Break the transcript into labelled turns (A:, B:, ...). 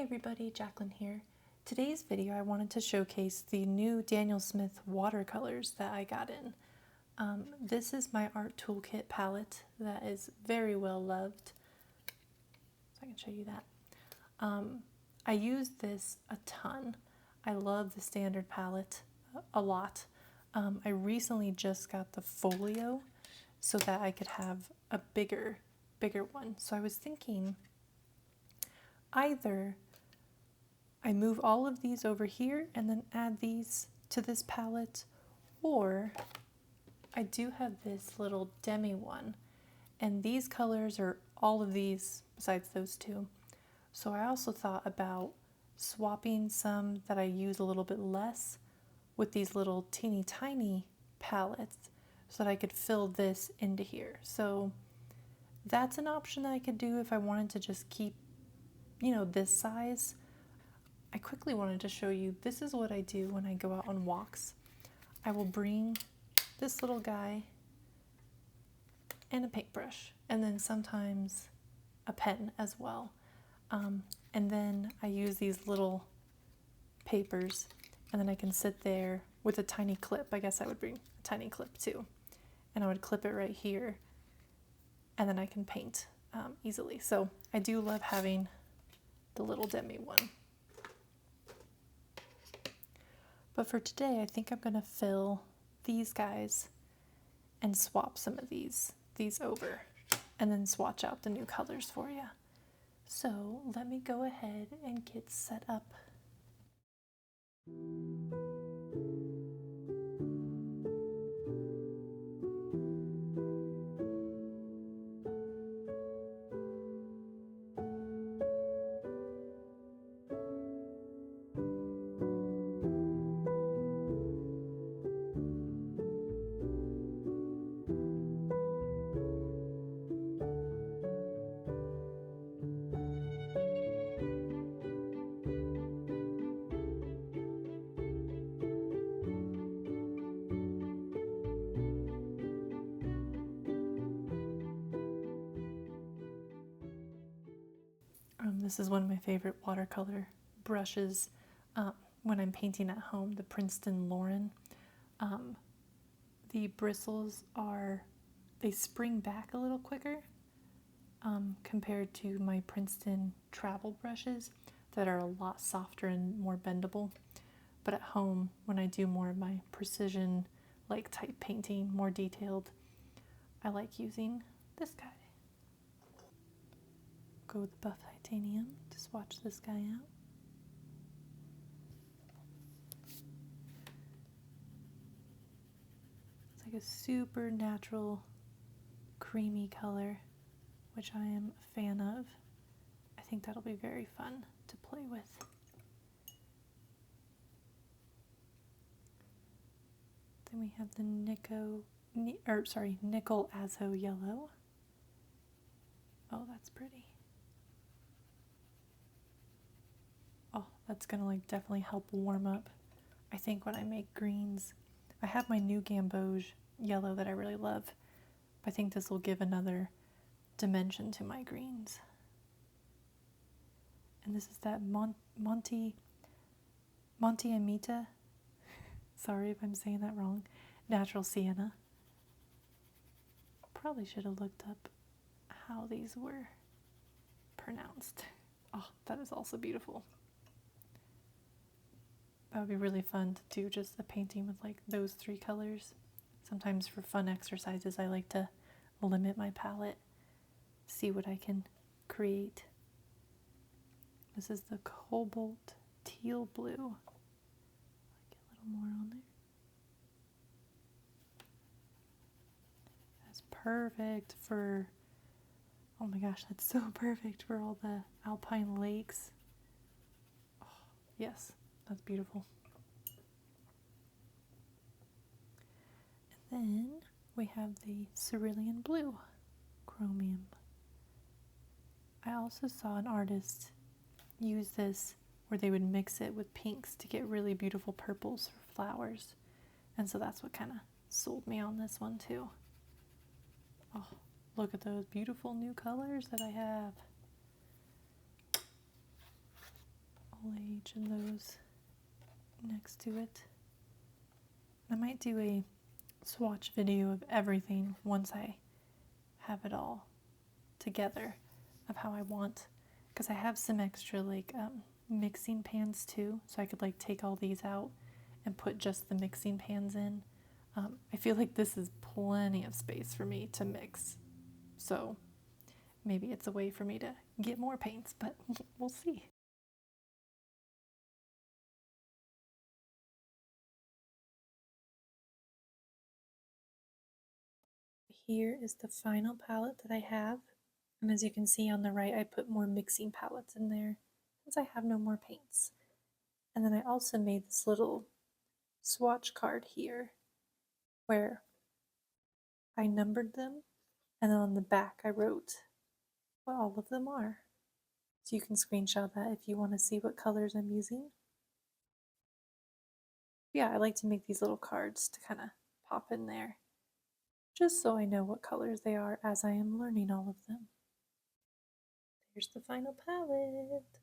A: everybody, Jacqueline here. Today's video I wanted to showcase the new Daniel Smith watercolors that I got in. This is my art toolkit palette that is very well loved. So I can show you that. I use this a ton. I love the standard palette a lot. I recently just got the folio so that I could have a bigger one. So I was thinking either I move all of these over here and then add these to this palette, or I do have this little demi one, and these colors are all of these besides those two. So I also thought about swapping some that I use a little bit less with these little teeny tiny palettes so that I could fill this into here. So that's an option that I could do if I wanted to just keep, this size. I quickly wanted to show you, this is what I do when I go out on walks. I will bring this little guy and a paintbrush, and then sometimes a pen as well. And then I use these little papers, and then I can sit there with a tiny clip. I guess I would bring a tiny clip too. And I would clip it right here, and then I can paint easily. So I do love having the little demi one. But for today, I think I'm going to fill these guys and swap some of these over, and then swatch out the new colors for you. So let me go ahead and get set up. This is one of my favorite watercolor brushes when I'm painting at home, the Princeton Lauren. The bristles they spring back a little quicker compared to my Princeton travel brushes that are a lot softer and more bendable. But at home, when I do more of my precision type painting, more detailed, I like using this guy. Go with the buff titanium to swatch this guy out. It's like a super natural creamy color, which I am a fan of. I think that'll be very fun to play with. Then we have the nickel azo yellow. Oh, that's pretty. Oh, that's gonna definitely help warm up. I think when I make greens, I have my new Gamboge yellow that I really love. I think this will give another dimension to my greens. And this is that Monte Amita. Sorry if I'm saying that wrong. Natural sienna. Probably should have looked up how these were pronounced. Oh, that is also beautiful. That would be really fun to do just a painting with those three colors. Sometimes for fun exercises, I like to limit my palette, see what I can create. This is the cobalt teal blue. Get a little more on there. That's perfect for, oh my gosh, that's so perfect for all the alpine lakes. Oh, yes. That's beautiful. And then we have the cerulean blue chromium. I also saw an artist use this where they would mix it with pinks to get really beautiful purples for flowers. And so that's what kind of sold me on this one too. Oh, look at those beautiful new colors that I have. foliage and those next to it. I might do a swatch video of everything once I have it all together of how I want, because I have some extra like mixing pans too, so I could like take all these out and put just the mixing pans in. I feel like this is plenty of space for me to mix, so maybe it's a way for me to get more paints, but we'll see. Here is the final palette that I have, and as you can see on the right, I put more mixing palettes in there since I have no more paints. And then I also made this little swatch card here where I numbered them, and then on the back I wrote what all of them are. So you can screenshot that if you want to see what colors I'm using. Yeah, I like to make these little cards to kind of pop in there, just so I know what colors they are as I am learning all of them. Here's the final palette.